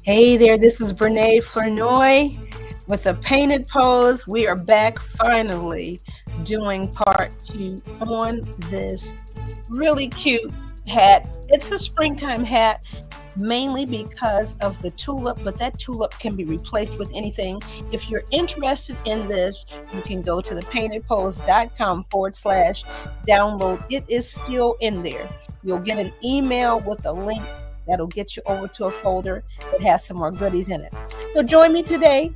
Hey there, this is Brene Flournoy with a painted pose. We are back finally doing part two on this really cute hat. It's a springtime hat mainly because of the tulip, but that tulip can be replaced with anything. If you're interested in this, you can go to thepaintedpose.com/download. It is still in there. You'll get an email with a link that'll get you over to a folder that has some more goodies in it. So join me today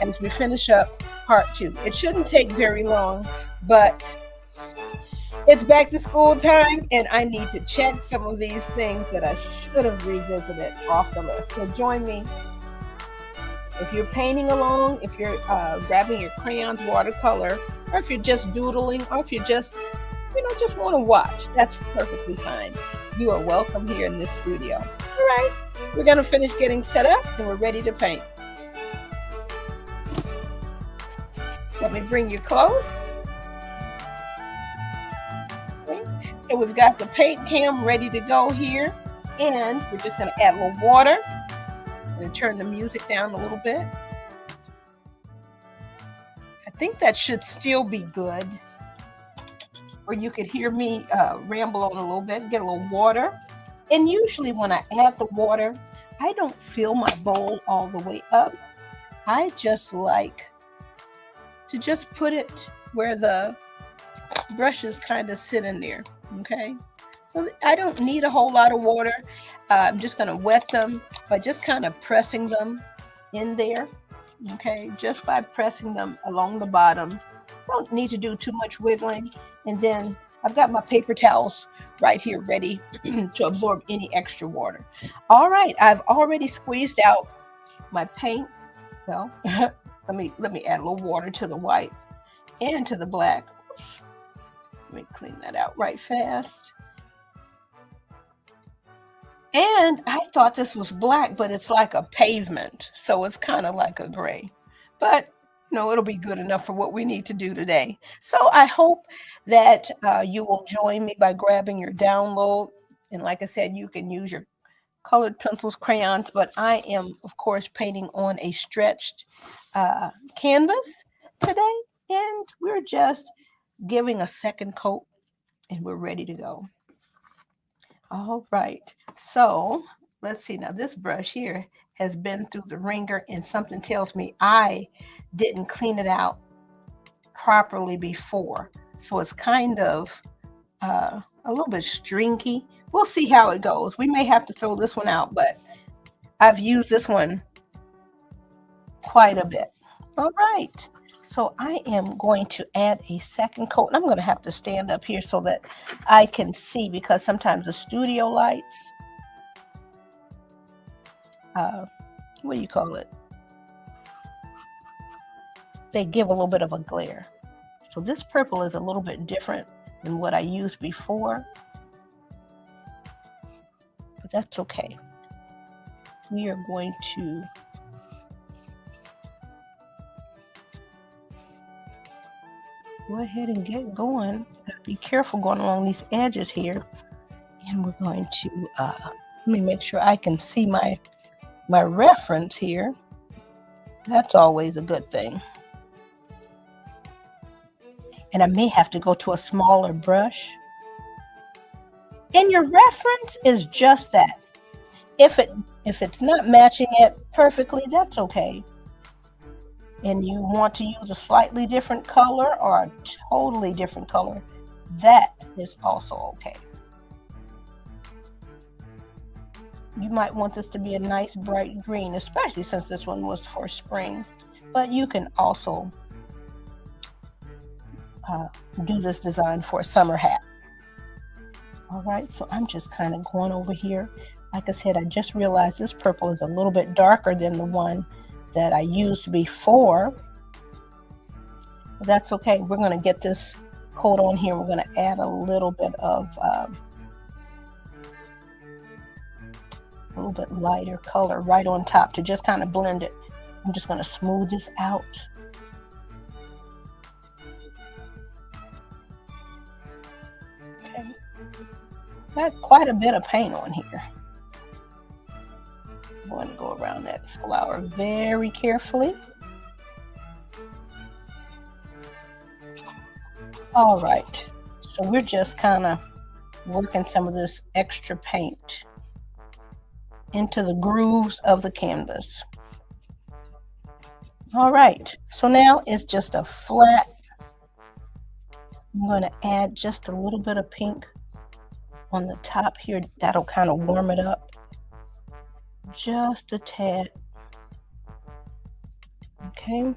as we finish up part two. It shouldn't take very long, but it's back to school time, and I need to check some of these things that I should have revisited off the list. So join me. If you're painting along, if you're grabbing your crayons, watercolor, or if you're just doodling, or if you just want to watch, that's perfectly fine. You are welcome here in this studio. All right, we're going to finish getting set up, and we're ready to paint. Let me bring you close. So we've got the paint cam ready to go here, and we're just going to add a little water. I'm going to turn the music down a little bit. I think that should still be good, or you could hear me ramble on a little bit, get a little water. And usually when I add the water, I don't fill my bowl all the way up. I just like to just put it where the brushes kind of sit in there. Okay, so I don't need a whole lot of water. I'm just going to wet them by just kind of pressing them in there. Okay, just by pressing them along the bottom. Don't need to do too much wiggling. And then I've got my paper towels right here ready to absorb any extra water. All right, I've already squeezed out my paint. Well, let me add a little water to the white and to the black. Let me clean that out right fast. And I thought this was black, but it's like a pavement. So it's kind of like a gray. But, it'll be good enough for what we need to do today. So I hope that you will join me by grabbing your download. And like I said, you can use your colored pencils, crayons. But I am, of course, painting on a stretched canvas today. And we're just giving a second coat, and we're ready to go. All right, so let's see. Now this brush here has been through the ringer, and something tells me I didn't clean it out properly before, so it's kind of a little bit stringy. We'll see how it goes. We may have to throw this one out, but I've used this one quite a bit. All right. So I am going to add a second coat. And I'm going to have to stand up here so that I can see, because sometimes the studio lights, what do you call it? They give a little bit of a glare. So this purple is a little bit different than what I used before. But that's okay. We are going to go ahead and get going. Be careful going along these edges here. And we're going to, let me make sure I can see my reference here. That's always a good thing. And I may have to go to a smaller brush. And your reference is just that. If it's not matching it perfectly, that's okay. And you want to use a slightly different color or a totally different color, that is also okay. You might want this to be a nice bright green, especially since this one was for spring. But you can also do this design for a summer hat. All right, so I'm just kind of going over here. Like I said, I just realized this purple is a little bit darker than the one that I used before. But that's okay. We're going to get this coat on here. We're going to add a little bit of a little bit lighter color right on top to just kind of blend it. I'm just going to smooth this out. Okay. Got quite a bit of paint on here. I'm going to go around that flower very carefully. All right, so we're just kind of working some of this extra paint into the grooves of the canvas. All right, so now it's just a flat. I'm going to add just a little bit of pink on the top here. That'll kind of warm it up just a tad. Okay,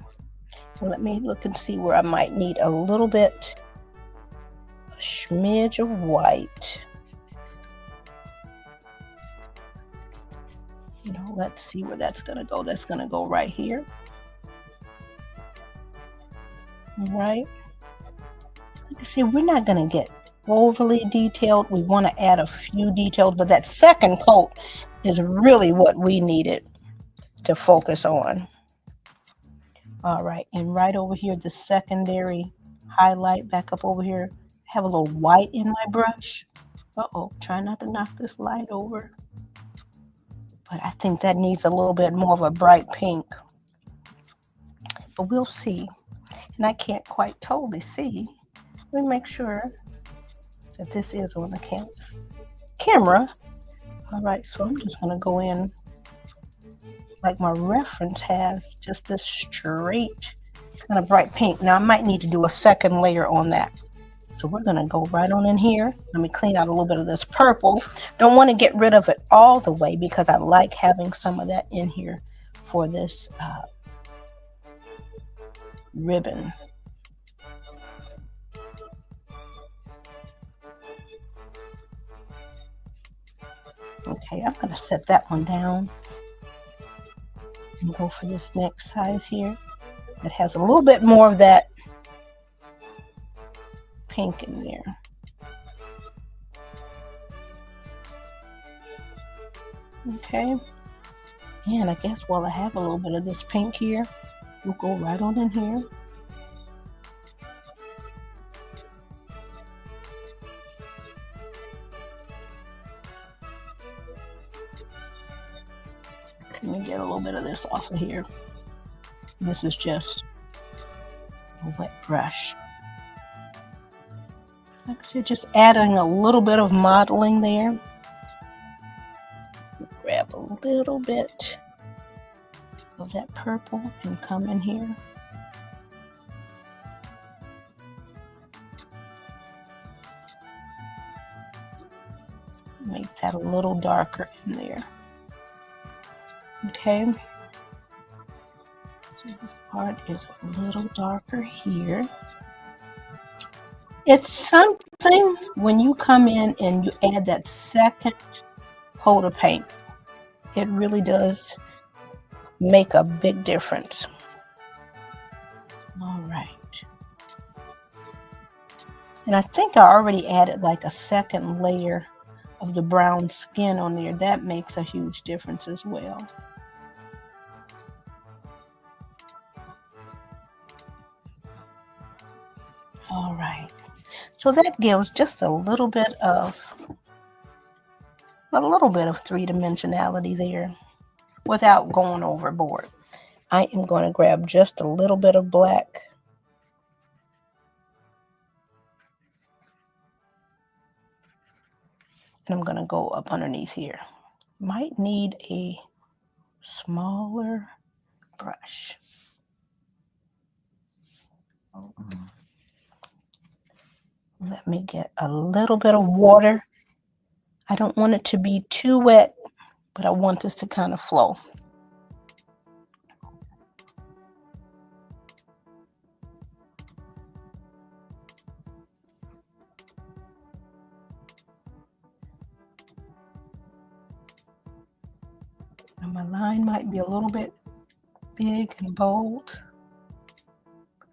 let me look and see where I might need a little bit, a smidge of white. Let's see where that's gonna go. That's gonna go right here. All right. See, we're not gonna get overly detailed. We want to add a few details, but that second coat is really what we needed to focus on. All right, and right over here, the secondary highlight back up over here. I have a little white in my brush. Uh-oh, try not to knock this light over. But I think that needs a little bit more of a bright pink. But we'll see. And I can't quite totally see. Let me make sure that this is on the camera. All right, so I'm just going to go in like my reference has, just this straight kind of bright pink. Now I might need to do a second layer on that. So we're going to go right on in here. Let me clean out a little bit of this purple. Don't want to get rid of it all the way because I like having some of that in here for this ribbon. Okay, I'm going to set that one down and go for this next size here. It has a little bit more of that pink in there. Okay, and I guess while I have a little bit of this pink here, we'll go right on in here. Let me get a little bit of this off of here. This is just a wet brush. Like I said, just adding a little bit of modeling there. Grab a little bit of that purple and come in here. Make that a little darker in there. Okay. So this part is a little darker here. It's something when you come in and you add that second coat of paint, it really does make a big difference. All right. And I think I already added like a second layer of the brown skin on there. That makes a huge difference as well. All right. So that gives just a little bit of three-dimensionality there without going overboard. I am going to grab just a little bit of black. And I'm going to go up underneath here. Might need a smaller brush. Let me get a little bit of water. I don't want it to be too wet, but I want this to kind of flow. And my line might be a little bit big and bold.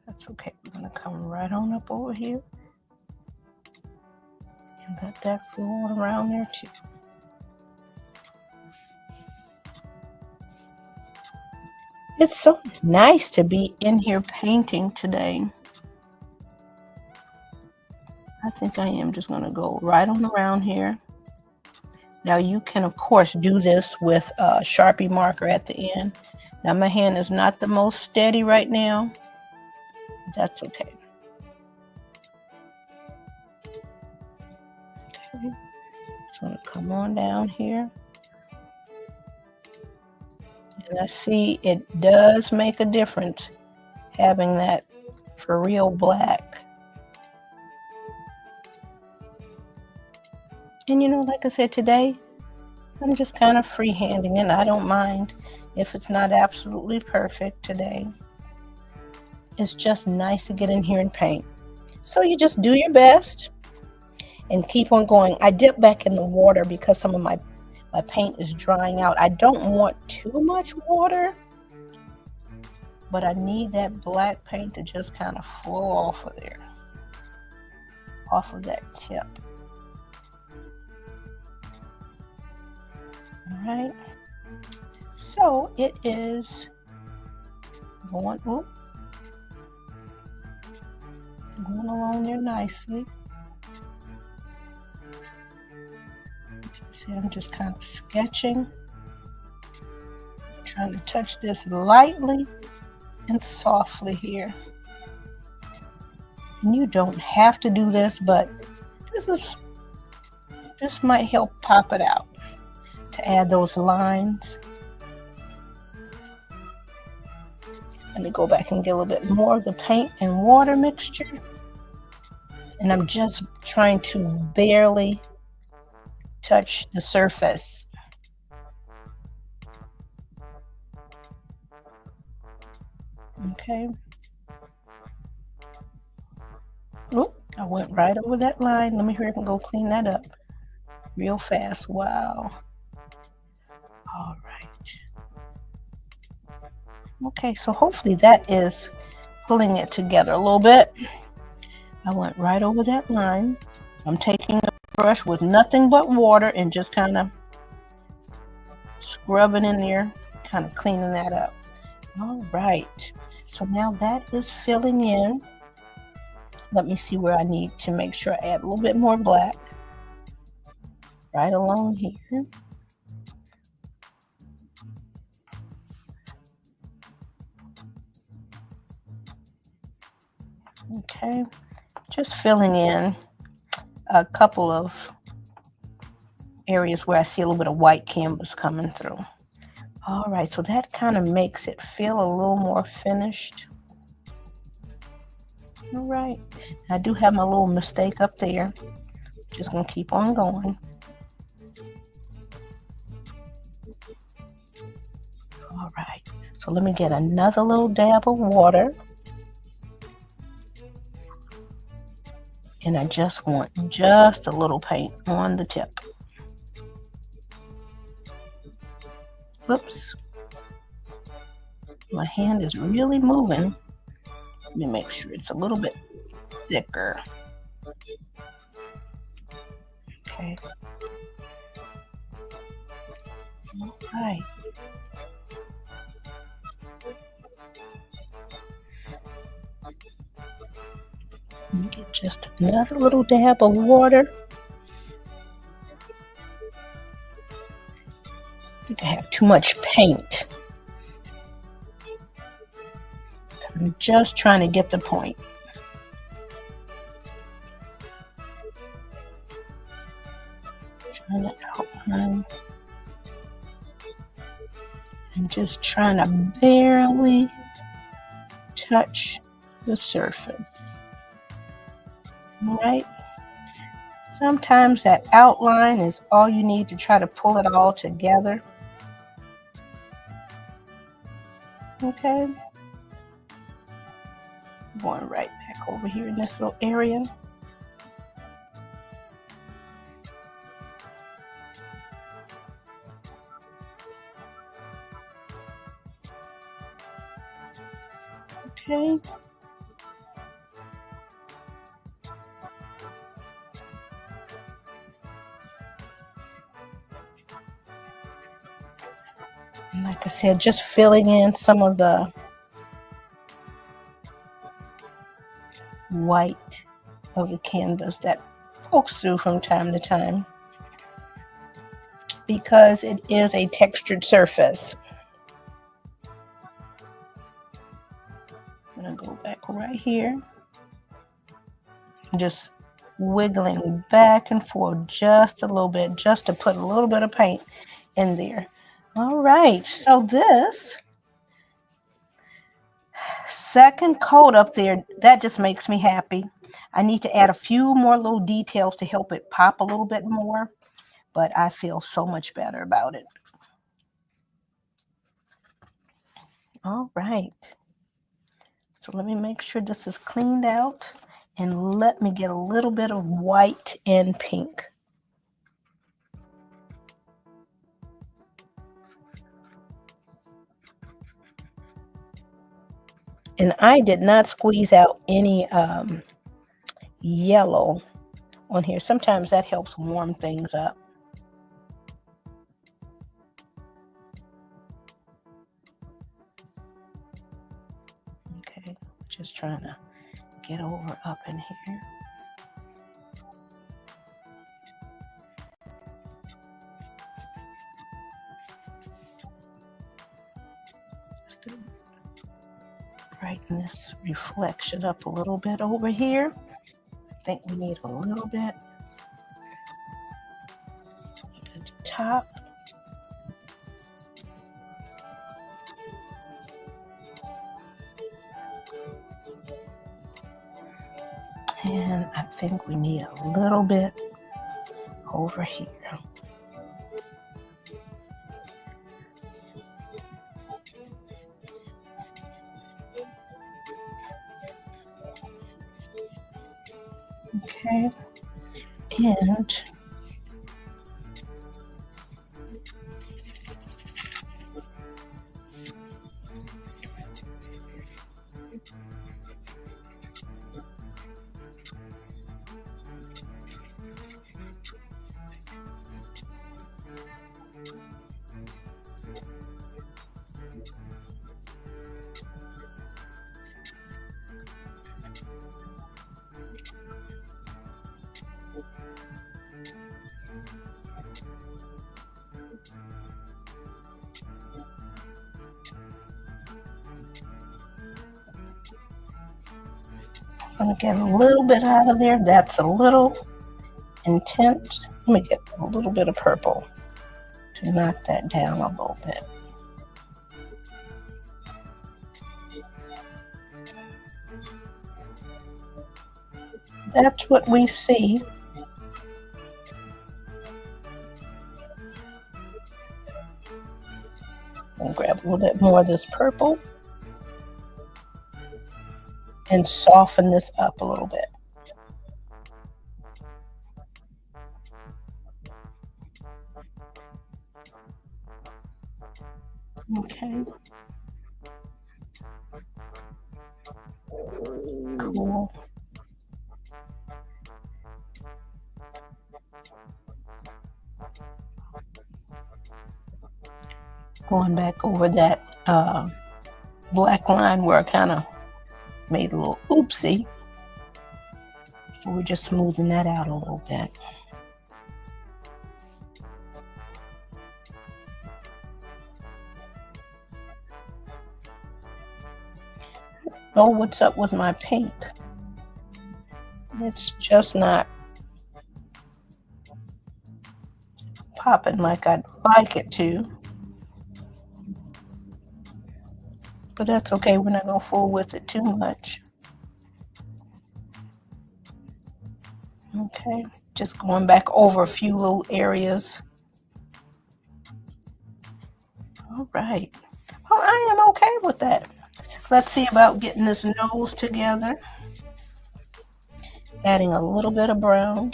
That's okay. We're going to come right on up over here. And let that flow around there too. It's so nice to be in here painting today. I think I am just going to go right on around here. Now you can, of course, do this with a Sharpie marker at the end. Now my hand is not the most steady right now. That's okay. Okay, just want to come on down here. And I see it does make a difference having that for real black. And like I said, today, I'm just kind of freehanding, and I don't mind if it's not absolutely perfect today. It's just nice to get in here and paint. So you just do your best and keep on going. I dip back in the water because some of my paint is drying out. I don't want too much water, but I need that black paint to just kind of flow off of there, off of that tip. All right, so it is going along there nicely. See, I'm just kind of sketching, trying to touch this lightly and softly here. And you don't have to do this, but this might help pop it out to add those lines. Let me go back and get a little bit more of the paint and water mixture. And I'm just trying to barely touch the surface. Okay. Oh, I went right over that line. Let me hurry up and go clean that up real fast. Wow. All right. Okay, so hopefully that is pulling it together a little bit. I went right over that line. I'm taking a brush with nothing but water and just kind of scrubbing in there, kind of cleaning that up. All right, so now that is filling in. Let me see where I need to make sure I add a little bit more black right along here. Okay, just filling in a couple of areas where I see a little bit of white canvas coming through. All right, so that kind of makes it feel a little more finished. All right, I do have my little mistake up there. Just gonna keep on going. All right, so let me get another little dab of water. And I just want just a little paint on the tip. Whoops. My hand is really moving. Let me make sure it's a little bit thicker. Okay. All right. Let me get just another little dab of water. I think I have too much paint. I'm just trying to get the point. Trying to outline. I'm just trying to barely touch the surface. All right. Sometimes that outline is all you need to try to pull it all together. Okay. Going right back over here in this little area. Okay. And like I said, just filling in some of the white of the canvas that pokes through from time to time. because it is a textured surface. I'm going to go back right here. Just wiggling back and forth just a little bit, just to put a little bit of paint in there. All right, so this second coat up there, that just makes me happy. I need to add a few more little details to help it pop a little bit more, but I feel so much better about it. All right. So let me make sure this is cleaned out, and let me get a little bit of white and pink. And I did not squeeze out any yellow on here. Sometimes that helps warm things up. Okay, just trying to get over up in here. Just to brighten this reflection up a little bit over here. I think we need a little bit at the top. And I think we need a little bit over here. Okay, and I'm going to get a little bit out of there. That's a little intense. Let me get a little bit of purple to knock that down a little bit. That's what we see. I'll grab a little bit more of this purple and soften this up a little bit. Okay. Cool. Going back over that black line where I kind of made a little oopsie. So we're just smoothing that out a little bit. Oh, what's up with my pink? It's just not popping like I'd like it to. But that's okay, we're not going to fool with it too much. Okay, just going back over a few little areas. All right, well, I am okay with that. Let's see about getting this nose together. Adding a little bit of brown.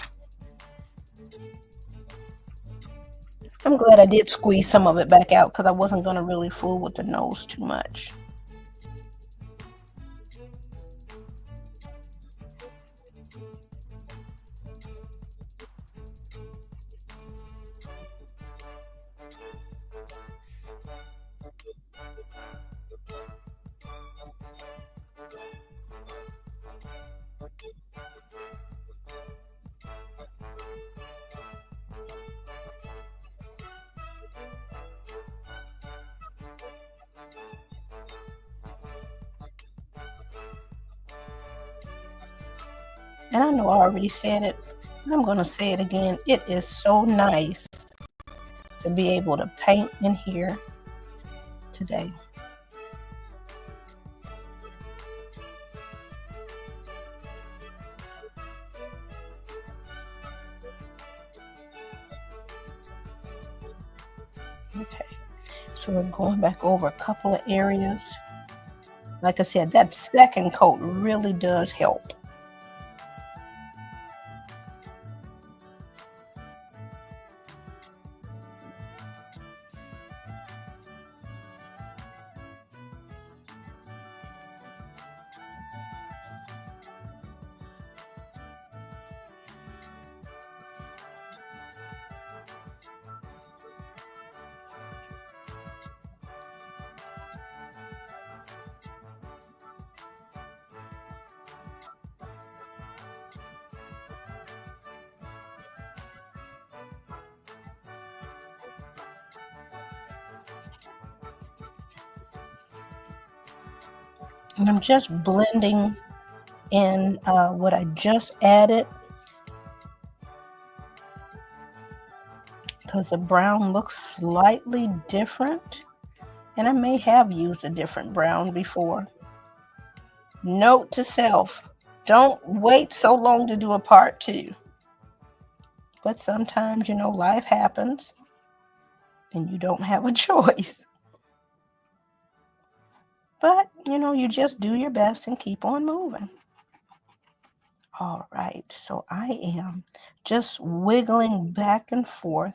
I'm glad I did squeeze some of it back out because I wasn't going to really fool with the nose too much. And I know I already said it, but I'm gonna say it again. It is so nice to be able to paint in here today. Okay, so we're going back over a couple of areas. Like I said, that second coat really does help. And I'm just blending in what I just added because the brown looks slightly different. And I may have used a different brown before. Note to self, don't wait so long to do a part two. But sometimes, life happens and you don't have a choice. But, you just do your best and keep on moving. All right, so I am just wiggling back and forth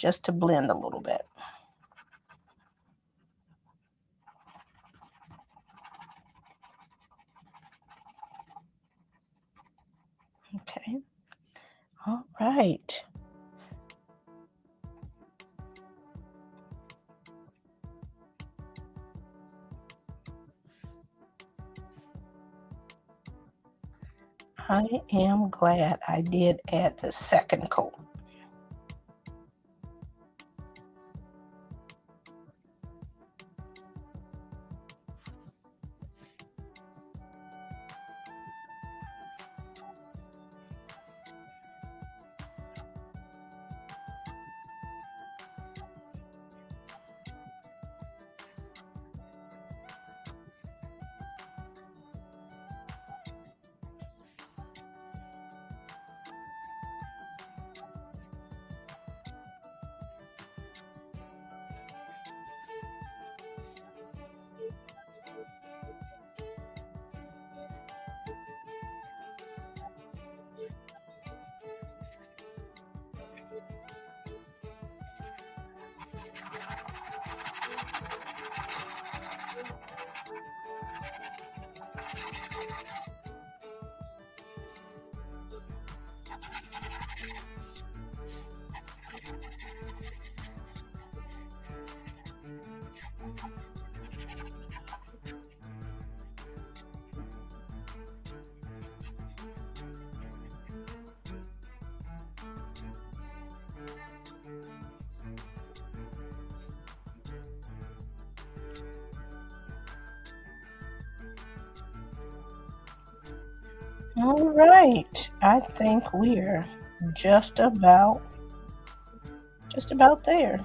just to blend a little bit. Okay. All right. I am glad I did add the second coat. All right, I think we're just about there.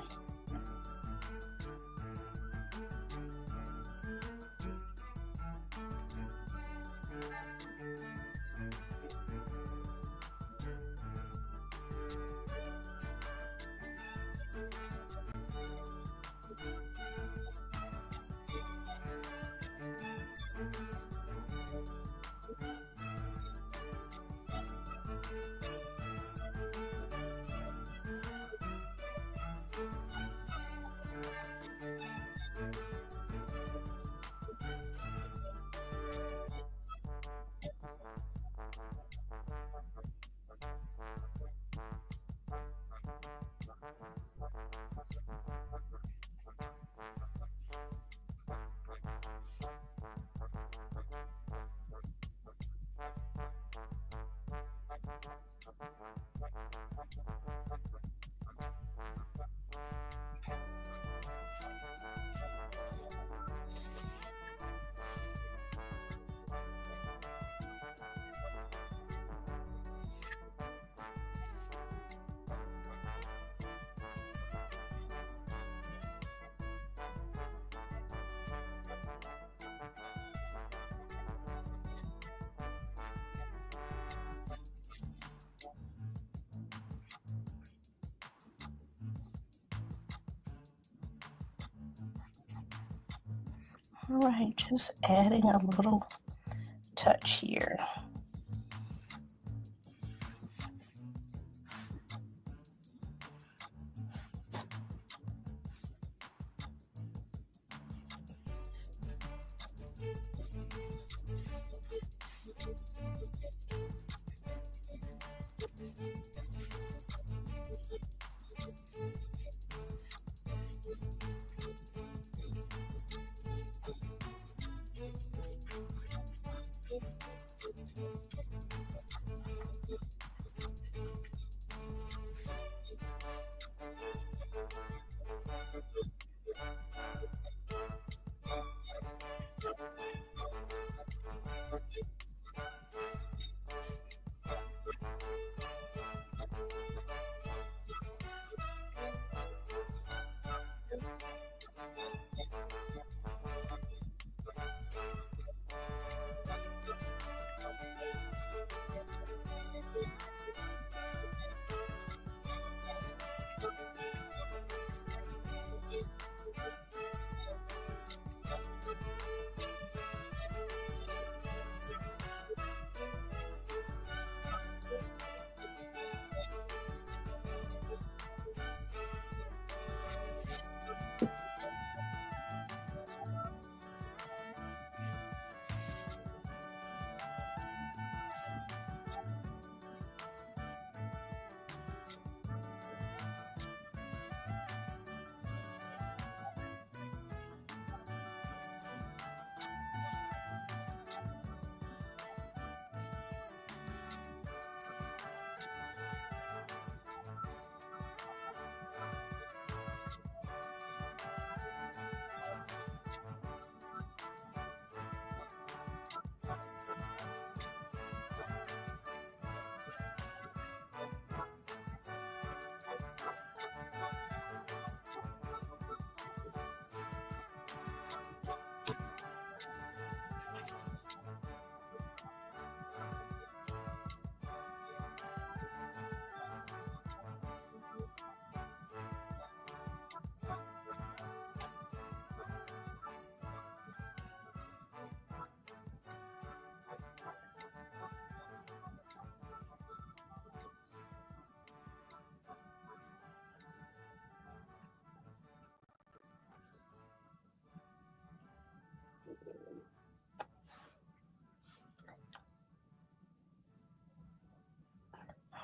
All right, just adding a little touch here.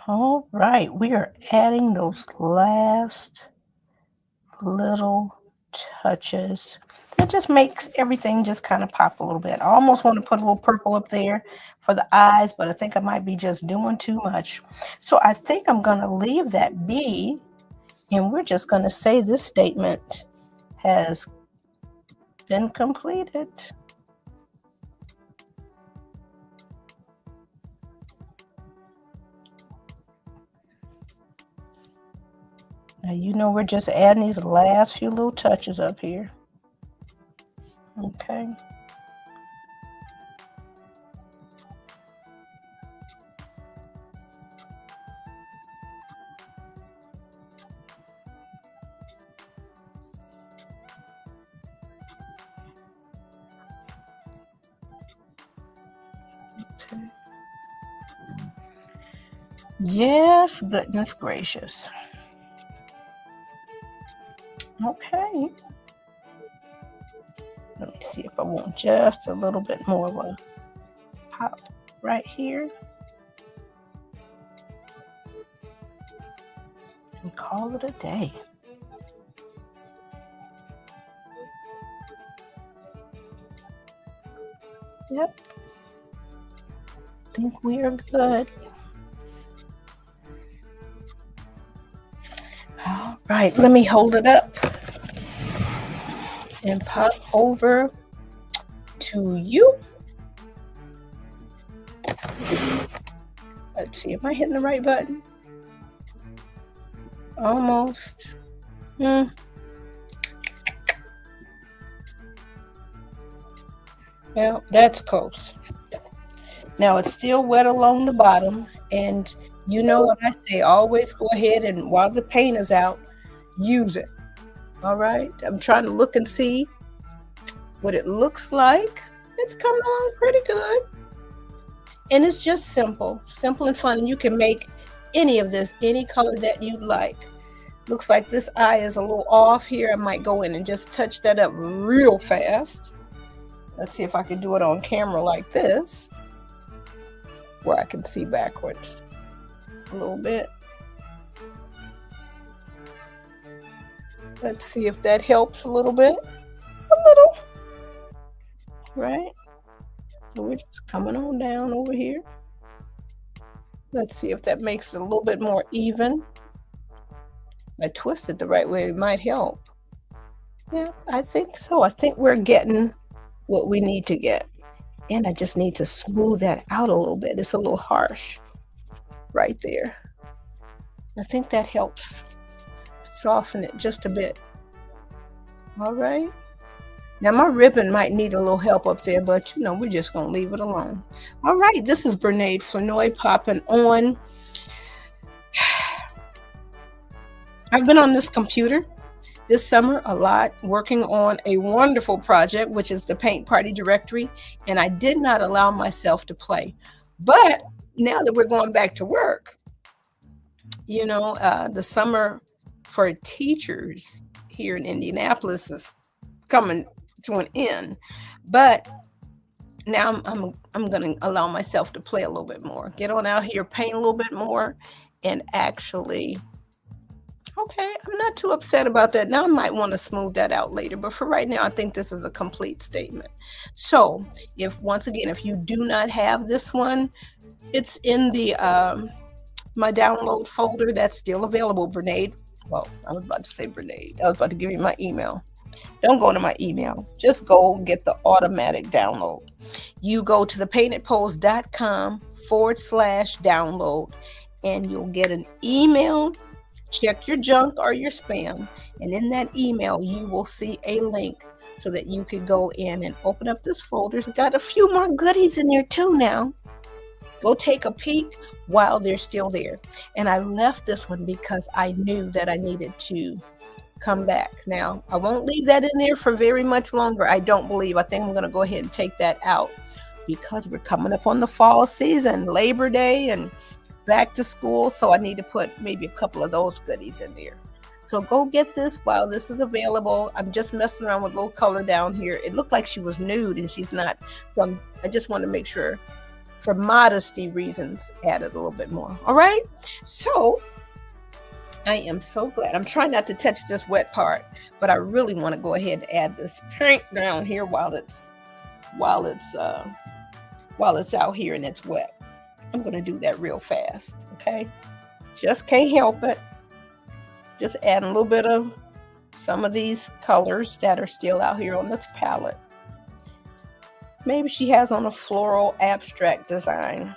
All right, we are adding those last little touches. It just makes everything just kind of pop a little bit. I almost want to put a little purple up there for the eyes, but I think I might be just doing too much. So I think I'm going to leave that be, and we're just going to say this statement has been completed. Now, you know, we're just adding these last few little touches up here. Okay. Okay. Yes, goodness gracious. Okay. Let me see if I want just a little bit more of a pop right here. And call it a day. Yep. I think we are good. All right, let me hold it up and pop over to you. Let's see, am I hitting the right button? Almost. Well, that's close. Now it's still wet along the bottom, and you know what I say, always go ahead and while the paint is out, use it. All right, I'm trying to look and see what it looks like. It's coming along pretty good. And it's just simple and fun. And you can make any of this, any color that you like. Looks like this eye is a little off here. I might go in and just touch that up real fast. Let's see if I can do it on camera like this, where I can see backwards a little bit. Let's see if that helps a little bit. A little. Right? So we're just coming on down over here. Let's see if that makes it a little bit more even. If I twist it the right way, it might help. Yeah, I think so. I think we're getting what we need to get. And I just need to smooth that out a little bit. It's a little harsh right there. I think that helps soften it just a bit. All right. Now my ribbon might need a little help up there, but we're just gonna leave it alone. All right, this is Bernade Flanoy popping on. I've been on this computer this summer a lot, working on a wonderful project, which is the Paint Party Directory, and I did not allow myself to play. But now that we're going back to work, the summer for teachers here in Indianapolis is coming to an end. But now I'm going to allow myself to play a little bit more. Get on out here, paint a little bit more, and actually, okay, I'm not too upset about that. Now I might want to smooth that out later, but for right now, I think this is a complete statement. So once again, if you do not have this one, it's in the my download folder that's still available. Bernade. Well, I was about to say Bernade. I was about to give you my email. Don't go to my email. Just go get the automatic download. You go to thepaintedpose.com/download, and you'll get an email. Check your junk or your spam. And in that email, you will see a link so that you can go in and open up this folder. It's got a few more goodies in there too now. Go take a peek while they're still there. And I left this one because I knew that I needed to come back. Now, I won't leave that in there for very much longer. I don't believe. I think I'm going to go ahead and take that out because we're coming up on the fall season, Labor Day and back to school. So I need to put maybe a couple of those goodies in there. So go get this while this is available. I'm just messing around with a little color down here. It looked like she was nude and she's not. So I just want to make sure, for modesty reasons, add it a little bit more. All right. So I am so glad. I'm trying not to touch this wet part, but I really want to go ahead and add this paint down here while it's out here and it's wet. I'm going to do that real fast. Okay. Just can't help it. Just add a little bit of some of these colors that are still out here on this palette. Maybe she has on a floral abstract design.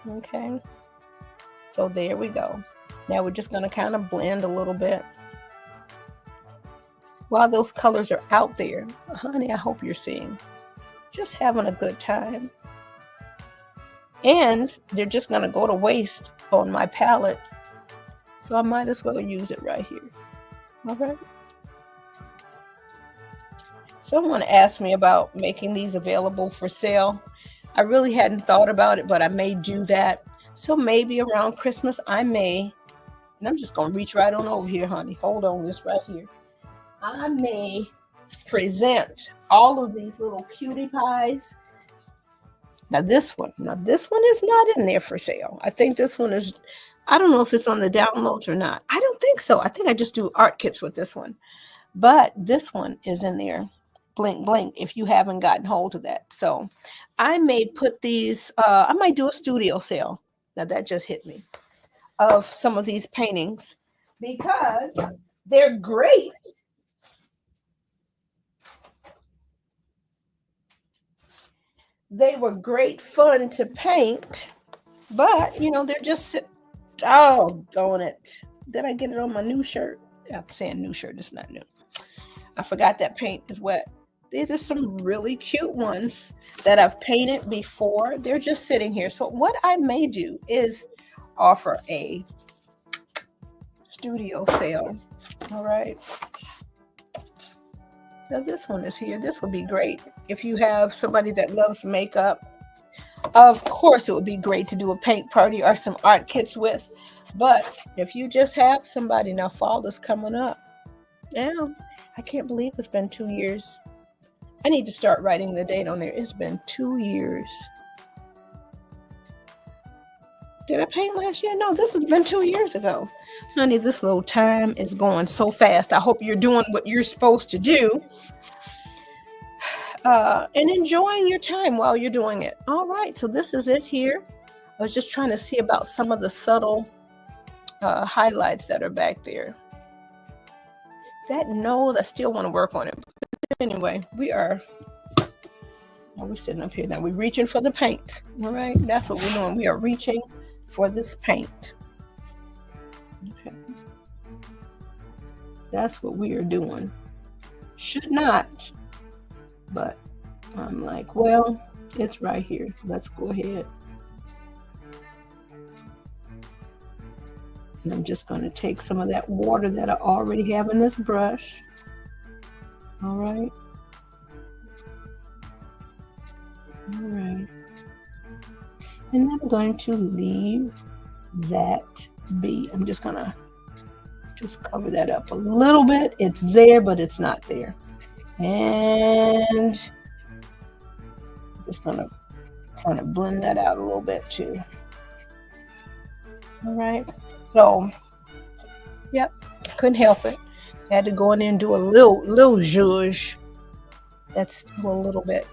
Okay. So there we go. Now we're just going to kind of blend a little bit. While those colors are out there, honey, I hope you're seeing. Just having a good time. And they're just going to go to waste on my palette. So I might as well use it right here. All right. Someone asked me about making these available for sale. I really hadn't thought about it, but I may do that. So maybe around Christmas, I may, and I'm just going to reach right on over here, honey. Hold on, this right here. I may present all of these little cutie pies. Now this one is not in there for sale. I think this one is, I don't know if it's on the downloads or not. I don't think so. I think I just do art kits with this one. But this one is in there. Blink, blink, if you haven't gotten hold of that. So I may put these, I might do a studio sale. Now that just hit me. Of some of these paintings because they're great. They were great fun to paint, but they're just, doggone it. Did I get it on my new shirt? I'm saying new shirt, it's not new. I forgot that paint is wet. These are some really cute ones that I've painted before. They're just sitting here. So what I may do is offer a studio sale. All right. Now this one is here. This would be great if you have somebody that loves makeup. Of course, it would be great to do a paint party or some art kits with. But if you just have somebody, now fall is coming up. Now, I can't believe it's been 2 years. I need to start writing the date on there. It's been 2 years. Did I paint last year? No, this has been 2 years ago. Honey, this little time is going so fast. I hope you're doing what you're supposed to do and enjoying your time while you're doing it. All right, so this is it here. I was just trying to see about some of the subtle highlights that are back there. That nose, I still want to work on it. But anyway, we're sitting up here now. We're reaching for the paint. All right, that's what we're doing. We are reaching for this paint. Okay. That's what we are doing. Should not, but I'm like, well, it's right here. Let's go ahead. And I'm just going to take some of that water that I already have in this brush. All right. All right. And I'm going to leave that be. I'm just going to cover that up a little bit. It's there, but it's not there. And I'm just going to kind of blend that out a little bit too. All right. So, yep, couldn't help it. Had to go in there and do a little zhuzh. That's still a little bit.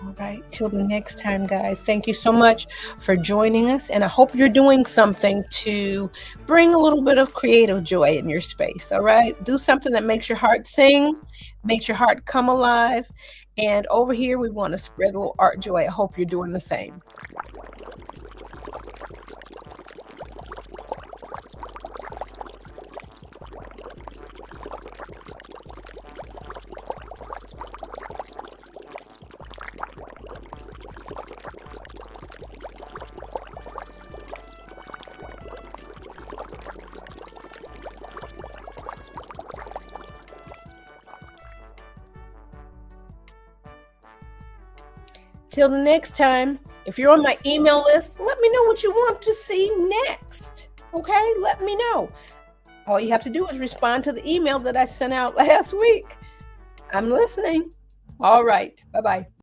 All right, till the next time, guys. Thank you so much for joining us. And I hope you're doing something to bring a little bit of creative joy in your space. All right, do something that makes your heart sing, makes your heart come alive. And over here, we want to spread a little art joy. I hope you're doing the same. Till the next time, if you're on my email list, let me know what you want to see next. Okay, let me know. All you have to do is respond to the email that I sent out last week. I'm listening. All right, bye-bye.